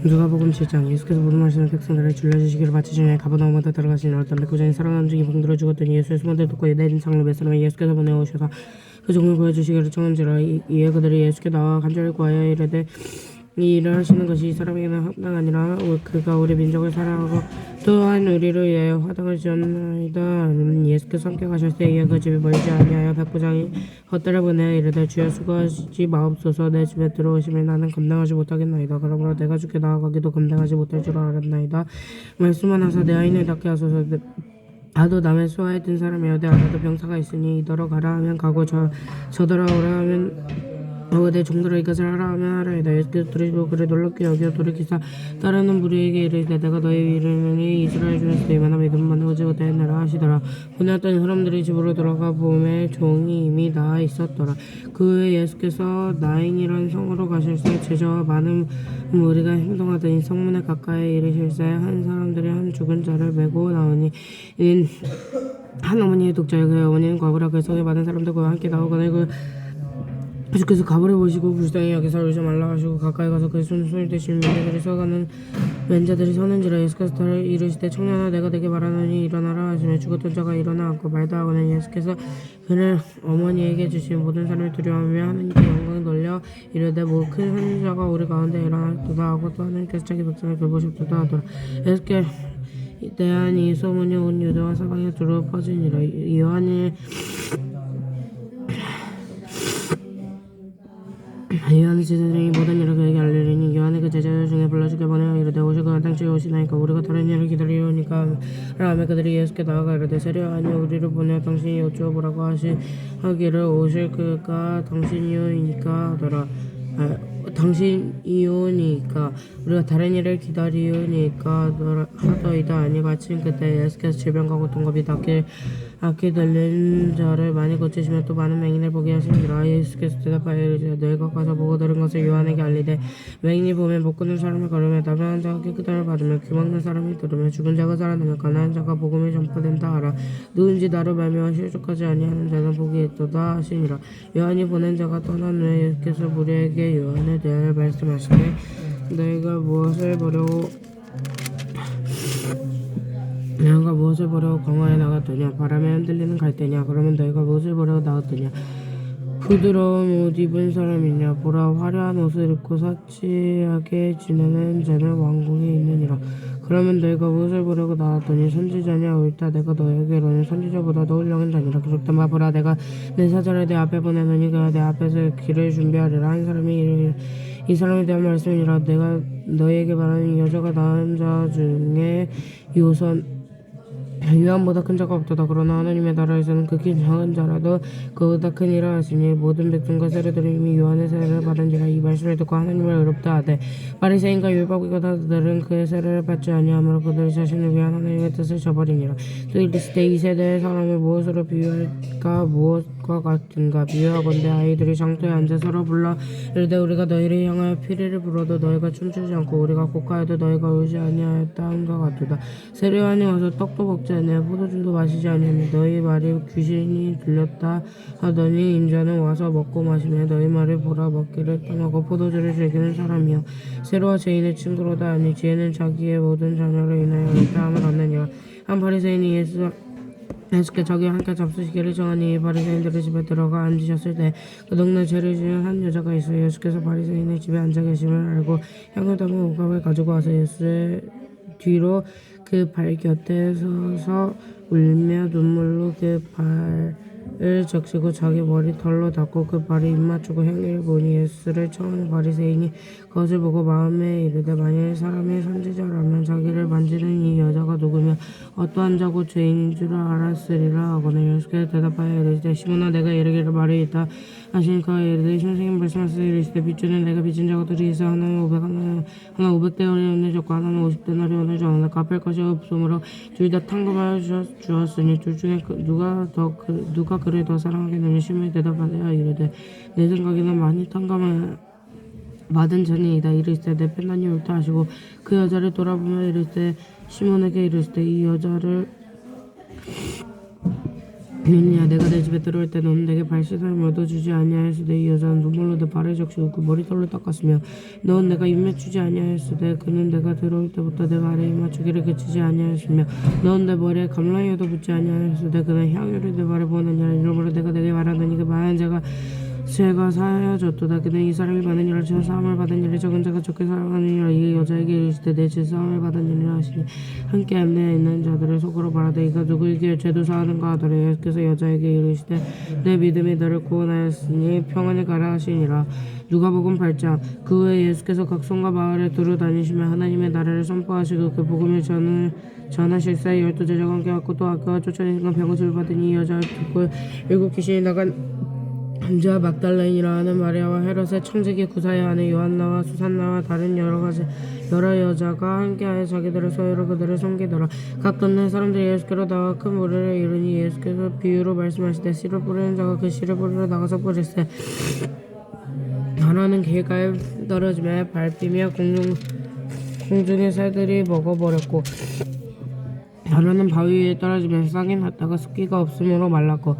누가복음 7장. 예수께서 모든 말씀을 백성들에게 줄려주시기를 바치시니 가버나움마다 들어가시니 어떤 백부장이 사랑하는 중에 병들어 죽었더니 예수의 수모를 듣고 내린 상로 몇 사람을 예수께서 보내오셔서 그 종을 보여주시기를 청한지라. 이에 그들이 예수께 나와 간절히 구하여 이르되 이 일을 하시는 것이 이 사람에게는 합당하니라. 그가 우리 민족을 사랑하고 또한 우리를 위하여 화당을 지었나이다. 예수께서 함께 가셨을 때에 그 집이 멀지 아니하여 백부장이 헛되려 보내 이르되 주여 수고하지 마옵소서. 내 집에 들어오시면 나는 감당하지 못하겠나이다. 그러므로 내가 주께 나아가기도 감당하지 못할 줄 알았나이다. 말씀만 하사 내 아이를 낫게 하소서. 나도 남의 수하에 든 사람이여 내 아내도 병사가 있으니 이더러 가라 하면 가고 저더러 오라 하면 내 종들아 이것을 하라 하면 하라이다. 예수께서 들으시고 그를 놀랍게 여겨 돌이키사 따르는 무리에게 이르시되 내가 너희 이르노니 이스라엘 중에서 이만한 믿음만 오지 못하였느라 하시더라. 보내었던 사람들이 집으로 돌아가 보매 종이 이미 나아 있었더라. 그 후에 예수께서 나인이라는 성으로 가실새 제자와 많은 무리가 행동하더니 성문에 가까이 이르실새 한 사람들이 한 죽은 자를 메고 나오니 이는 한 어머니의 독자여 그 어머니는 과부라. 그 성에 많은 사람들과 함께 나오거늘 예수께서 가버려 보시고 불쌍히 여기서 울지 말라 하시고 가까이 가서 그의 손을 대시는 맹자들이 서가는 왼자들이 서는지라. 예수께서 이르시되 청년아 내가 내게 말하노니 일어나라 하시며 죽었던 자가 일어나 앉고 말다 하거늘 예수께서 그를 어머니에게 주신 모든 사람을 두려워하며 하나님께 영광을 돌려 이르되 큰 선지자가 우리 가운데 일어났도다 하고 또 하나님께서 자기 백성을 돌보셨도다 하더라. 예수께 대한 이 소문이 온 유대와 사방에 두루 퍼지니라. 요한의 제자들이 모든 일을 그에게 알리리니 요한의 그 제자들 중에 불러주게 보내어 이르되 오시고 당시에 오시나이까 우리가 다른 일을 기다리오니까 라며 그들이 예수께 나아가 이르되 세례요한이 우리를 보내어 당신이 여쭈어보라고 하기를 오실 그가 당신이오니까 하더라. 당신이오니까 우리가 다른 일을 기다리오니까 하더이다. 아니 마침 그때 예수께서 질병과 고통과 악기 들린 자를 많이 고치시며 또 많은 맹인을 보게 하시니라. 예수께서 대답하여 이르시되 너희가 가서 보고 들은 것을 요한에게 알리되 맹인이 보면 못 걷는 사람을 걸으며 나병한 자가 깨끗함을 받으며 귀 막는 사람이 들으며 죽은 자가 살아나며 가난한 자가 복음이 전파된다 하라. 누군지 나로 말미암아 실족하지 아니하는 자는 복이 있도다 하시니라. 요한이 보낸 자가 떠난 후에 예수께서 무리에게 요한에 대하여 말씀하시되 너희가 무엇을 보려고 광야에 나갔더냐? 바람에 흔들리는 갈대냐? 그러면 너희가 무엇을 보려고 나갔더냐? 부드러운 옷 입은 사람이냐? 보라 화려한 옷을 입고 사치하게 지내는 자는 왕궁에 있느니라. 그러면 너희가 무엇을 보려고 나왔더니 선지자냐? 옳다. 내가 너희에게 이르노니 선지자보다 더 훌륭한 자니라. 기록된 바 보라 내가 내 사자를 내 앞에 보내노니 그가 내 앞에서 길을 준비하리라. 한 사람이 이 사람에 대한 말씀이라. 내가 너희에게 말하는 이 여자가 낳은 자 중에 요한보다 큰 자가 없도다. 그러나 하나님의 나라에서는 극히 작은 자라도 그보다 크니라 하시니 모든 백성과 세례들이 이미 요한의 세례를 받은지라. 이 말씀을 듣고 하나님을 의롭다 하되 바리새인과 율법교사들은 그의 세례를 받지 아니하므로 그들 자신을 위한 하나님의 뜻을 저버리니라. 또 이르시되 이 세대의 사람을 무엇으로 비유할까? 무엇과 같은가? 비유하건대 아이들이 장터에 앉아 서로 불러 이르되 우리가 너희를 향하여 피리를 불어도 너희가 춤추지 않고 우리가 곡하여도 너희가 울지 아니하였다 함과 같도다. 세례요한이 와서 떡도 먹지 아니하여 포도주도 마시지 아니하니 너희 말이 귀신이 들렸다 하더니 인자는 와서 먹고 마시며 너희 말을 보라 먹기를 떠나고 포도주를 즐기는 사람이여 세로와 죄인의 친구로다 하니 지혜는 자기의 모든 자녀로 인하여 의탐을 얻느니라. 한 바리새인이 예수께 자기와 함께 잡수시기를 정하니 이 바리새인들의 집에 들어가 앉으셨을 때 그 동네 죄를 지은 한 여자가 있어요. 예수께서 바리새인의 집에 앉아 계심을 알고 향을 담은 옥합을 가지고 와서 예수의 뒤로 그 발 곁에 서서 울며 눈물로 그 발을 적시고 자기 머리털로 닦고 그 발에 입 맞추고 행위를 보니 예수를 청하는 바리새인이 그것을 보고 마음에 이르되 만일 사람이 선지자라면 자기를 만지는 이 여자가 누구며 어떠한 자고 죄인인 줄 알았으리라 하거늘. 예수께서 대답하여 이르시되 시몬아 내가 이르기를 말이 있다 하시니까 이르되 선생님 말씀하시되 이르시되 빚주는 내가 빚진 자가 둘이 있어 하나는 500데나리온을 줬고 하나는 50데나리온을 줬는데 갚을 것이 없으므로 둘 다 탕감하여 주었으니 둘 중에 누가 그를 더 사랑하겠느냐. 시몬이 대답하여 이르되 내 생각에는 많이 탕감을 받은 자니이다. 이르시되 내 판단이 옳다 하시고 그 여자를 돌아보며 이르시되 시몬에게 이르시되 이 여자를 이느냐 내가 내 집에 들어올 때 너는 내게 발 씻음을 얻어주지 아니하였으되 이 여자는 눈물로 내 발을 적시고 그 머리털로 닦았으며 너는 내가 입에 주지 아니하였으되 그는 내가 들어올 때부터 내 발에 입맞추기를 그치지 아니하였으며 너는 내 머리에 감라이어도 붙지 아니하였으되 그는 향유를 내 발에 부었느니라. 이러므로 내가 내게 말하노니 그 많은 자가 죄가 사하여졌도다. 그는 이 사람이 많은 일을 저 사함을 받은 일이 적은 자가 적게 사랑하느니라. 이 여자에게 이르시되 내 죄 사함을 받은 일이라 하시니 함께 안내에 있는 자들을 속으로 말하되 이가 누구에게 죄도 사하는가 하더라. 예수께서 여자에게 이르시되 내 믿음이 너를 구원하였으니 평안히 가라 하시니라. 누가복음 8장. 그 후에 예수께서 각성과 마을에 두루 다니시며 하나님의 나라를 선포하시고 그 복음을 전하실 사이 12제자가 함께 왔고 또 아까와 쫓아낸 순간 병을 받으니 이 여자를 듣고 일곱 귀신이 나간 자 막달라인이라 하는 마리아와 헤롯의 청지기 구사야 아내 요한나와 수산나와 다른 여러 여자가 함께하여 자기들의 소유로 그들을 섬기더라. 각 걷는 사람들이 예수께로 나와 큰 무리를 이루니 예수께서 비유로 말씀하시되 씨를 뿌리는 자가 그 씨를 뿌리러 나가서 뿌릴세. 하나는 길가에 떨어지며 밟히며 공중의 새들이 먹어버렸고 다루는 바위 위에 떨어지며 싹이 났다가 습기가 없으므로 말랐고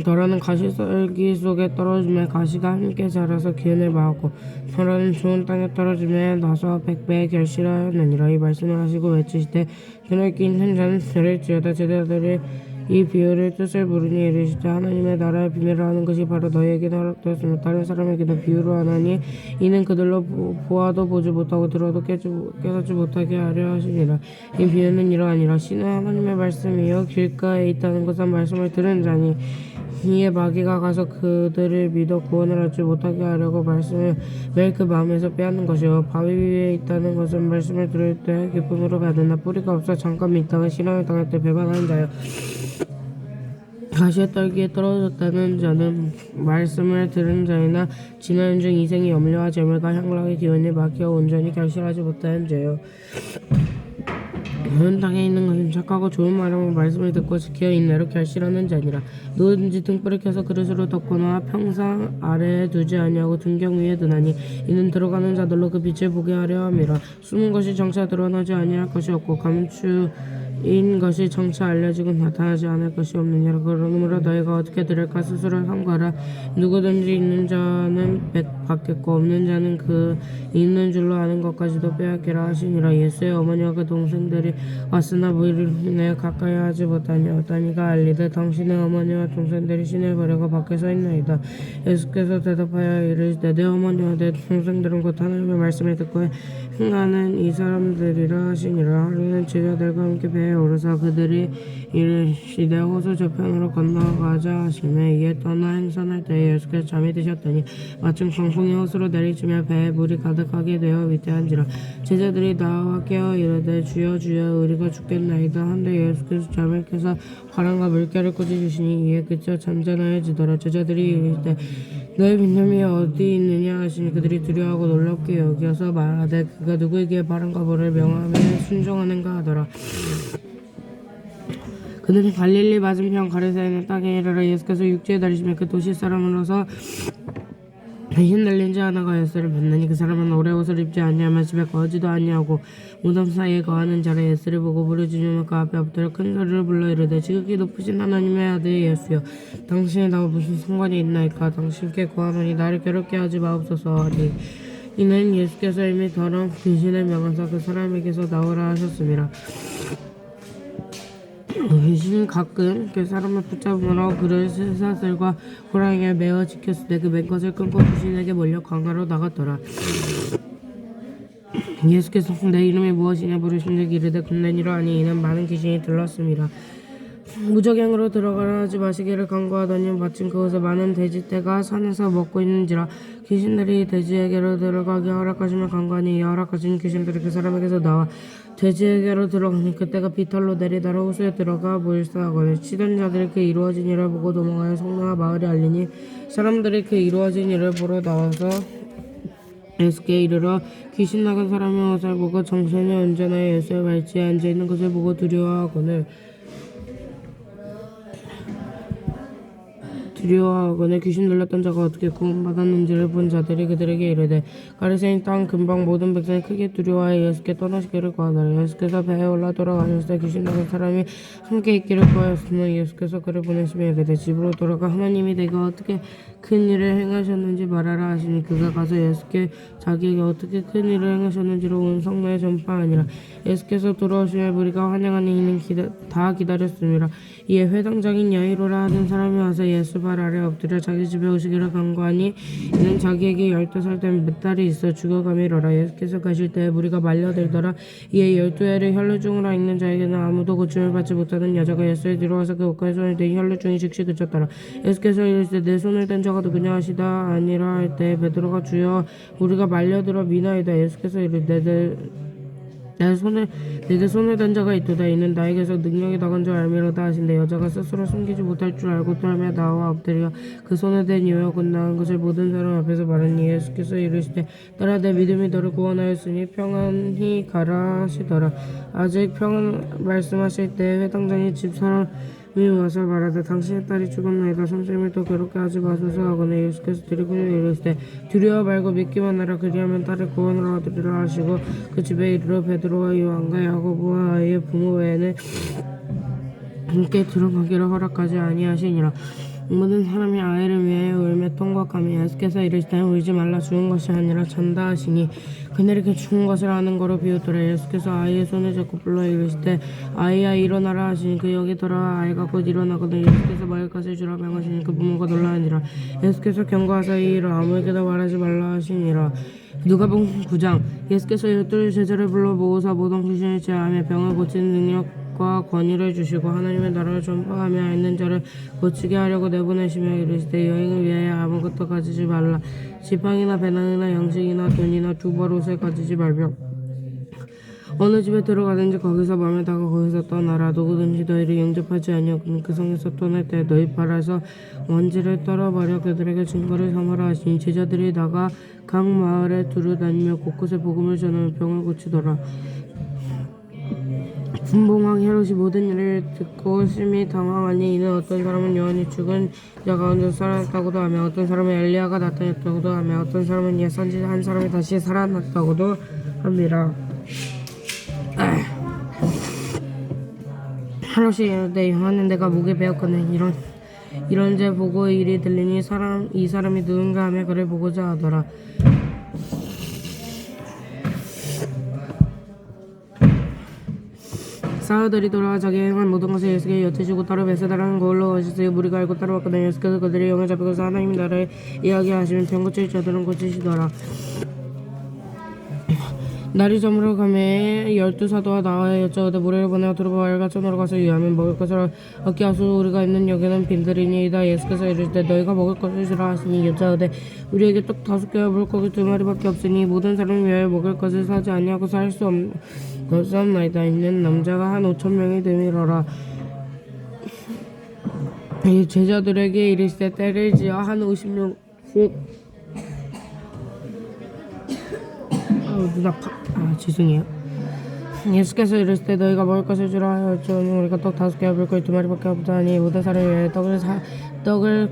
다루는 가시썰기 속에 떨어지며 가시가 함께 자라서 기운을 받았고 다루는 좋은 땅에 떨어지며 나서 100배 결실하였느니라. 이 말씀을 하시고 외치시되 눈을 낀 자는 들을지어다. 제자들이 이 비유를 뜻을 물으니 이르시되 하나님의 나라의 비밀을 아는 것이 바로 너희에게는 허락되었으며 다른 사람에게도 비유로 하나니 이는 그들로 보아도 보지 못하고 들어도 깨닫지 못하게 하려 하시니라. 이 비유는 이러하니라. 신은 하나님의 말씀이요 길가에 있다는 것은 말씀을 들은 자니 이에 마귀가 가서 그들을 믿어 구원을 얻지 못하게 하려고 말씀을 매일 그 마음에서 빼앗는 것이요 바위 위에 있다는 것은 말씀을 들을 때 기쁨으로 받으나 뿌리가 없어 잠깐 믿다가 실험을 당할 때 배반하는 자요. 가시의 떨기에 떨어졌다는 자는 말씀을 들은 자이나 지나는 중 이생이 염려와 재물과 향락의 기운이 막혀 온전히 결실하지 못하는 자요. 그런 땅에 있는 것은 착하고 좋은 마음으로 말씀을 듣고 지켜 인내로 결실하는 자니라. 누구든지 등불을 켜서 그릇으로 덮거나 평상 아래에 두지 아니하고 등경 위에 두나니 이는 들어가는 자들로 그 빛을 보게 하려 함이라. 숨은 것이 정차 드러나지 아니할 것이 없고 감추인 것이 정차 알려지고 나타나지 않을 것이 없느니라. 그러므로 너희가 어떻게 들을까 스스로 삼가라. 누구든지 있는 자는 받겠고 없는 자는 그 있는 줄로 아는 것까지도 빼앗기라 하시니라. 예수의 어머니와 그 동생들이 왔으나 무리를 인하여 가까이 하지 못하니 어떠니가 알리되 당신의 어머니와 동생들이 신을 버리고 밖에 서 있나이다. 예수께서 대답하여 이르시되 내 어머니와 내 동생들은 곧 하나님의 말씀을 듣고 행하는 이 사람들이라 하시니라. 하루는 제자들과 함께 배에 오르사 그들이 이르시되 호수 저편으로 건너가자 하시매 이에 떠나 행선할 때에 예수께서 잠이 드셨더니 마침 강풍이 호수로 내리치며 배에 물이 가득하게 되어 위태한지라. 제자들이 나와 깨어 이르되 주여 주여 우리가 죽겠나이다 한데 예수께서 잠을 깨서 바람과 물결을 꾸짖으시니 이에 그쳐 잠잠하여지더라. 제자들이 이르되 너희 믿음이 어디 있느냐 하시니 그들이 두려워하고 놀랍게 여겨서 말하되 그가 누구에게 바람과 물을 명하며 순종하는가 하더라. 그들이 갈릴리 맞은편 가르사에 있는 땅에 이르러 예수께서 육지에 다니시며 그 도시 사람으로서 흰 날린 자 하나가 예수를 만나니 그 사람은 오래 옷을 입지 아니하며 집에 거하지도 아니하고 무덤 사이에 거하는 자라. 예수를 보고 부르짖으며 그 앞에 엎드려 큰 소리를 불러 이르되 지극히 높으신 하나님의 아들 예수여 당신이 나와 무슨 상관이 있나이까. 당신께 구하노니 나를 괴롭게 하지 마옵소서 하니 이는 예수께서 이미 더러운 귀신을 명하사 그 사람에게서 나오라 하셨습니다. 귀신은 가끔 그 사람을 붙잡으므로 그를 쇠사슬과 호랑이에 매어 지켰을 때 그 맨것을 끊고 귀신에게 몰려 강가로 나갔더라. 예수께서 내 이름이 무엇이냐 물으신즉 이르되 금내니로 하니 이는 많은 귀신이 들렀습니다. 무적행으로 들어가라 하지 마시기를 간구하더니 마침 그곳에 많은 돼지떼가 산에서 먹고 있는지라. 귀신들이 돼지에게로 들어가게 허락하시며 간구하니 이 허락하신 귀신들이 그 사람에게서 나와 돼지에게로 들어가니 그때가 비탈로 내리다라 호수에 들어가 몰사하거늘 치던 자들이 그 이루어진 일을 보고 도망하여 성나와 마을에 알리니 사람들이 그 이루어진 일을 보러 나와서 예수께 이르러 귀신 나간 사람의 옷을 보고 정신이 온전하여 예수의 발치에 앉아있는 것을 보고 두려워하거늘 두려워하거나 귀신 들렸던 자가 어떻게 구원받았는지를 본 자들이 그들에게 이르되 가리새인 땅 근방 모든 백성이 크게 두려워하여 예수께 떠나시기를 구하더라. 예수께서 배에 올라 돌아가셨을 때 귀신 나간 사람이 함께 있기를 구하였으나 예수께서 그를 보내시며 이르되 집으로 돌아가 하나님이 내가 어떻게 큰 일을 행하셨는지 말하라 하시니 그가 가서 예수께 자기에게 어떻게 큰 일을 행하셨는지를 온 성내에 전파하니라. 예수께서 돌아오시며 무리가 환영하는 이는 다 기다렸습니다. 이에 회당장인 야이로라 하는 사람이 와서 예수 발 아래 엎드려 자기 집에 오시기를 간구하니 이는 자기에게 12살 된 몇 달이 있어 죽어가미러라. 예수께서 가실 때에 무리가 말려들더라. 이에 12해를 혈루증으로 앓는 자에게는 아무도 고침을 받지 못하는 여자가 예수에 들어와서 그 옷가에 손을 대니 혈루증이 즉시 그쳤더라. 예수께서 이르시되 내 손을 댄 자가 누구냐 하시다 아니라 할 때 베드로가 주여 우리가 말려들어 미나이다. 예수께서 이르되 내게 손을 댄 자가 있도다. 이는 나에게서 능력이 나간 줄 알미로다 하신대. 여자가 스스로 숨기지 못할 줄 알고 떨며 나와 엎드려 그 손을 댄 이유와 곧 나은 것을 모든 사람 앞에서 말하니 예수께서 이르시되 딸아 내 믿음이 너를 구원하였으니 평안히 가라 하시더라. 아직 평안 말씀하실 때 회당장이 집사람이 와서 말하되 당신의 딸이 죽었나이다. 선생님을 더 괴롭게 하지 마소서 하거늘 예수께서 드리고 이르시되 두려워 말고 믿기만 하라. 그리하면 딸을 구원으로 얻으리라 하시고 그 집에 이르러 베드로와 요한과 야고보와 아이의 부모 외에는 함께 들어가기를 허락하지 아니하시니라. 모든 사람이 아이를 위하여 울며 통곡하며 예수께서 이르시되 울지 말라 죽은 것이 아니라 잔다 하시니 그들에게 죽은 것을 아는 거로 비웃더라. 예수께서 아이의 손을 잡고 불러 이르시되 아이야 일어나라 하시니 그 여기 돌아와 아이가 곧 일어나거든. 예수께서 먹을 것을 주라 명하시니 그 부모가 놀라니라. 예수께서 경고하사 이 일을 아무에게도 말하지 말라 하시니라. 누가복음 9장. 예수께서 12 제자를 불러 모으사 모든 귀신을 제하며 병을 고치는 능력과 권위를 주시고 하나님의 나라를 전파하며 있는 자를 고치게 하려고 내보내시며 이르시되 여행을 위하여 아무것도 가지지 말라. 지팡이나 배낭이나 양식이나 돈이나 두벌옷을 가지지 말며 어느 집에 들어가든지 거기서 마음에 다가 거기서 떠나라. 누구든지 너희를 영접하지 아니하거든 그 성에서 떠날 때 너희 팔에서 원지를 떨어버려 그들에게 증거를 삼으라 하시니 제자들이 나가 각 마을에 두루 다니며 곳곳에 복음을 전하며 병을 고치더라. 분봉왕 헤롯이 모든 일을 듣고 심히 당황하니 이는 어떤 사람은 요한이 죽은 자 가운데서 살아났다고도 하며 어떤 사람은 엘리야가 나타났다고도 하며 어떤 사람은 옛 선지 한 사람이 다시 살아났다고도 합니다. 헤롯이 이르되 요한은 내가 목에 베었거늘 이런 제 보고 일이 들리니 이 사람이 누군가 하며 그를 보고자 하더라. 사흘들이 돌아와 자기 행한 모든 것을 예수께 여쭈시고 따로 베세다라는 거울로 오셨으니 무리가 알고 따라왔거든. 예수께서 그들의 영을 잡고서 하나님 나라의 이야기하시면 병 고칠 자들은 고치시더라. 날이 저물어 가매 12사도와 나와 여쭈어되 무리를 보내어 두로와 알가천으로 가서 유하면 먹을 것을 얻게 하소서. 우리가 있는 여기는 빈들이니이다. 예수께서 이르시되 너희가 먹을 것을 주라 하시니 여쭈어되 우리에게 떡 5개와 물고기 2마리밖에 없으니 모든 사람을 위하여 먹을 것을 사지 아니하고 살 수 없나이다. 있는 남자가 한 5,000명이 되밀어라. 이 제자들에게 이르시되 때를 지어 한 50명씩 눈 아파. 죄송해요. 예수께서 이르시되 너희가 먹을 것을 주라 하였더니 우리가 떡 5개와 물고기 2마리밖에 없다니 모든 사람이 위하여 떡을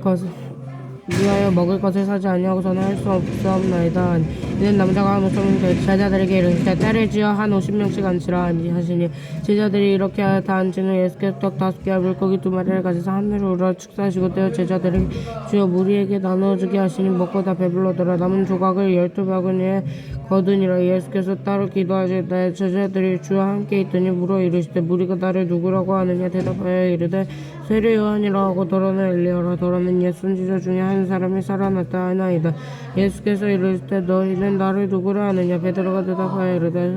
위하여 먹을 것을 사지 아니하고서는 할 수 없사옵나이다. 이는 남자가 한 5,000명 제자들에게 이르시되 때를 지어 한 50명씩 앉히라 하시니 제자들이 이렇게 다 앉힌 후 예수께서 떡 5개와 물고기 2마리를 가져서 하늘로 우러 축사하시고 떼어 제자들에게 주어 무리에게 나누어주게 하시니 먹고 다 배불러더라. 남은 조각을 12바구니에 거두니라. 예수께서 따로 기도하실 때 제자들이 주와 함께 있더니 물어 이르시되 무리가 나를 누구라고 하느냐. 대답하여 이르되 세례 요한이라 하고 더러는 엘리야라 더러는 옛 선지자 중에 한 사람이 살아났다 하나이다. 예수께서 이르시되 너희는 나를 누구라 하느냐. 베드로가 대답하여 이르되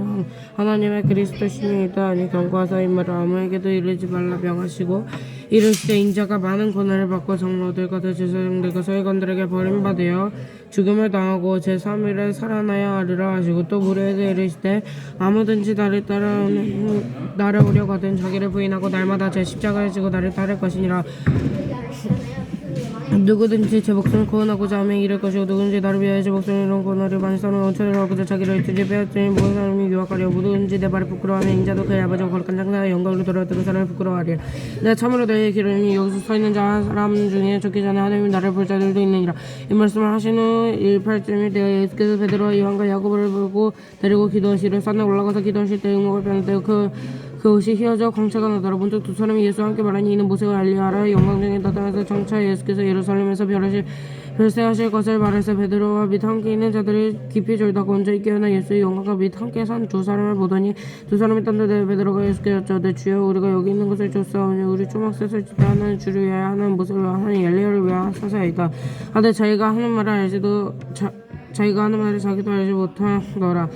하나님의 그리스도 신이이다 하니 경고하사 이 말을 아무에게도 이르지 말라 명하시고 이르시되 인자가 많은 고난을 받고 장로들과 대제사장들과 서기관들에게 버림받으여 죽음을 당하고 제3일에 살아나야 하리라 하시고 또 무리에게 이르시되 아무든지 나를 오려거든 자기를 부인하고 날마다 제 십자가를 지고 나를 따를 것이니라. 누구든지 제 목숨을 구원하고자 하면 이럴 것이고 누구든지 나를 위하여 제 목숨을 구원하려 많은 사람은 원천을 얻고자 자기를 두지 빼앗으니 모든 사람이 유혹하려 누구든지 내 말을 부끄러워하면 인자도 그의 아버지와 거룩한 장사와 영광으로 돌아왔던 그 사람을 부끄러워하리라. 내가 참으로 너희에게 이르노니 여기서 서 있는 사람 중에 적기 전에 하나님이 나를 볼 자들도 있느니라. 이 말씀을 하신 후 18절에 내가 예수께서 베드로와 요한과 야고보를 부르고 데리고 기도하시려 산에 올라가서 기도하실 때 응목을 빼는데 그것이 휘어져 광채가 나더라. 문득 두 사람이 예수와 함께 말하니 이는 모세가 엘리야라. 영광중에 나타나서 장차 예수께서 예루살렘에서 별세하실 것을 말해서 베드로와 및 함께 있는 자들이 깊이 졸다가 온전히 깨어나 예수의 영광과 및 함께 산 두 사람을 보더니 두 사람이 딴데 베드로가 예수께 여쭤되 주여 우리가 여기 있는 것을 쫓사오니 우리 초막셋을 짓다 하나는 주를 위하여 하나는 모세를 위하여 하나는 엘리야를 위하여 사사이다 하되 자기가 하는 말을 알지도 자기가 하는 말을 자기도 알지 못하더라.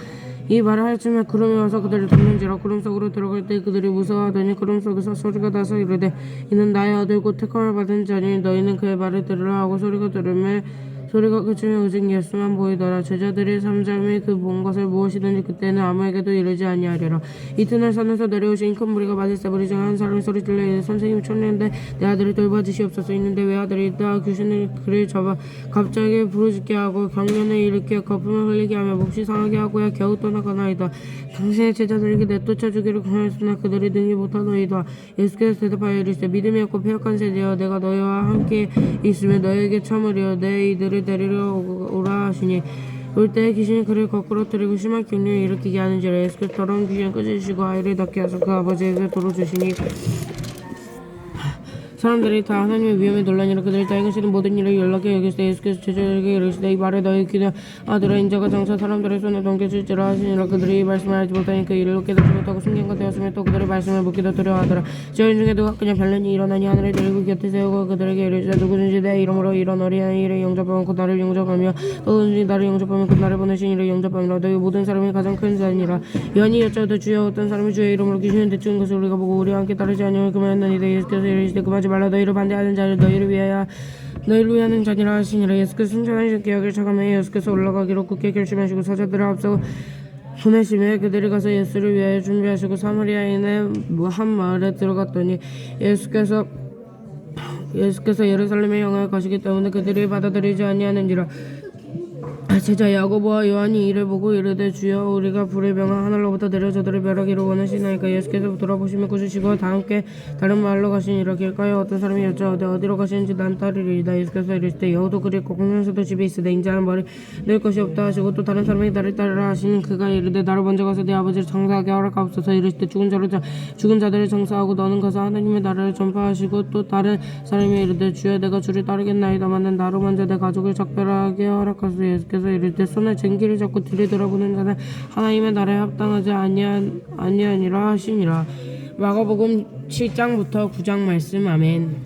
이 말을 할 즈음에 구름이 와서 그들을 덮는지라. 구름 속으로 들어갈 때 그들이 무서워하더니 구름 속에서 소리가 나서 이르되 이는 나의 아들 곧 택함을 받은 자니 너희는 그의 말을 들으라 하고 소리가 들음에 소리가 그치면 오직 예수만 보이더라. 제자들이 삼잠이 그 본 것을 무엇이든지 그때는 아무에게도 이르지 아니하리라. 이튿날 산에서 내려오신 큰 무리가 바리새인 중 한 사람이 소리질러 이르되 선생님 청년인데 내 아들을 돌봐주시옵소서. 있는데 외아들이 있다. 귀신을 그를 잡아 갑자기 부르짖게 하고 경련을 일으켜 거품을 흘리게 하며 몹시 상하게 하고야 겨우 떠나가나이다. 당신의 제자들에게 내쫓아 주기를 권하였으나 그들이 능히 못하노이다. 예수께서 대답하여 이르시되 믿음이 없고 패역한 세대여 내가 너희와 함께 있으면 너희에게 참으리여 내 이들을 데리러 오라 하시니 올 때 귀신이 그를 거꾸로 들이고 심한 격려를 일으키게 하는지라. 예수께서 더러운 귀신을 끄지시고 아이를 낳게 하사 그 아버지에게 도로 주시니 사람들이 다 하나님의 위엄에 놀라니라. 그들이 다 행하시는 모든 일을 연락해 여기시되 예수께서 제자들에게 이르시되 이 말에 너희 귀는 아들아 인자가 장차 사람들의 손에 넘겨질지라 하시니라. 그들이 이 말씀을 알지 못하니 그 일을 깨닫지 못하고 순경과 되었으며 또 그들의 말씀을 묻기도 두려워하더라. 저희 중에 누가 그냥 별난이 일어나니 하늘을 데리고 곁에 세우고 그들에게 이르시되 누구든지 내 이름으로 이런 어린아이 일을 영접하면 그 나를 영접하며 또든지 나를 영접하면 그 나를 보내신 이를 영접하니라. 너희 모든 사람이 가장 큰 자니라. 요한이 여짜오되 주여 어떤 사람이 주의 이름으로 귀신을 내쫓은 것을 우리가 보고 우리와 함께 따르지 아니하며 그만했나이다. 예수께서 이르시되 그만하지 말라. 너희를 반대하는 자를 너희를 위하는 자니라 하시니라. 예수께서 승천하신 기억을 차감해 예수께서 올라가기로 굳게 결심하시고 사자들을 앞서 보내심에 그들이 가서 예수를 위하여 준비하시고 사마리아인의 한 마을에 들어갔더니 예수께서 예루살렘에 향하여 가시기 때문에 그들이 받아들이지 아니하는지라. 제자 야고보와 요한이 이를 보고 이르되 주여 우리가 불의 병아 하늘로부터 내려 저들을 멸하기를 원하시나이까. 예수께서 돌아보시며 꾸짖으시고 다 함께 다른 마을로 가시니라. 길가에 어떤 사람이 여짜오되 어디로 가시는지 난 따르리이다. 예수께서 이르시되 여우도 그리고 공룡새도 집에 있으되 인자는 머리 낼 것이 없다 하시고 또 다른 사람이 나를 따르라 하시니 그가 이르되 나를 먼저 가서 내 아버지를 장사하게 허락하옵소서. 이르시되 죽은 자들을 장사하고 너는 가서 하나님의 나라를 전파하시고 또 다른 사람이 이르되 주여 내가 주를 따르겠나이다마는 나로 먼저 내 가족을 작별하게 허락하소서. 예수께서 이르되 손에 쟁기를 잡고 뒤를 돌아보는 자는 하나님의 나라에 합당하지 아니하니라 하시니라. 마가복음 7장부터 9장 말씀. 아멘.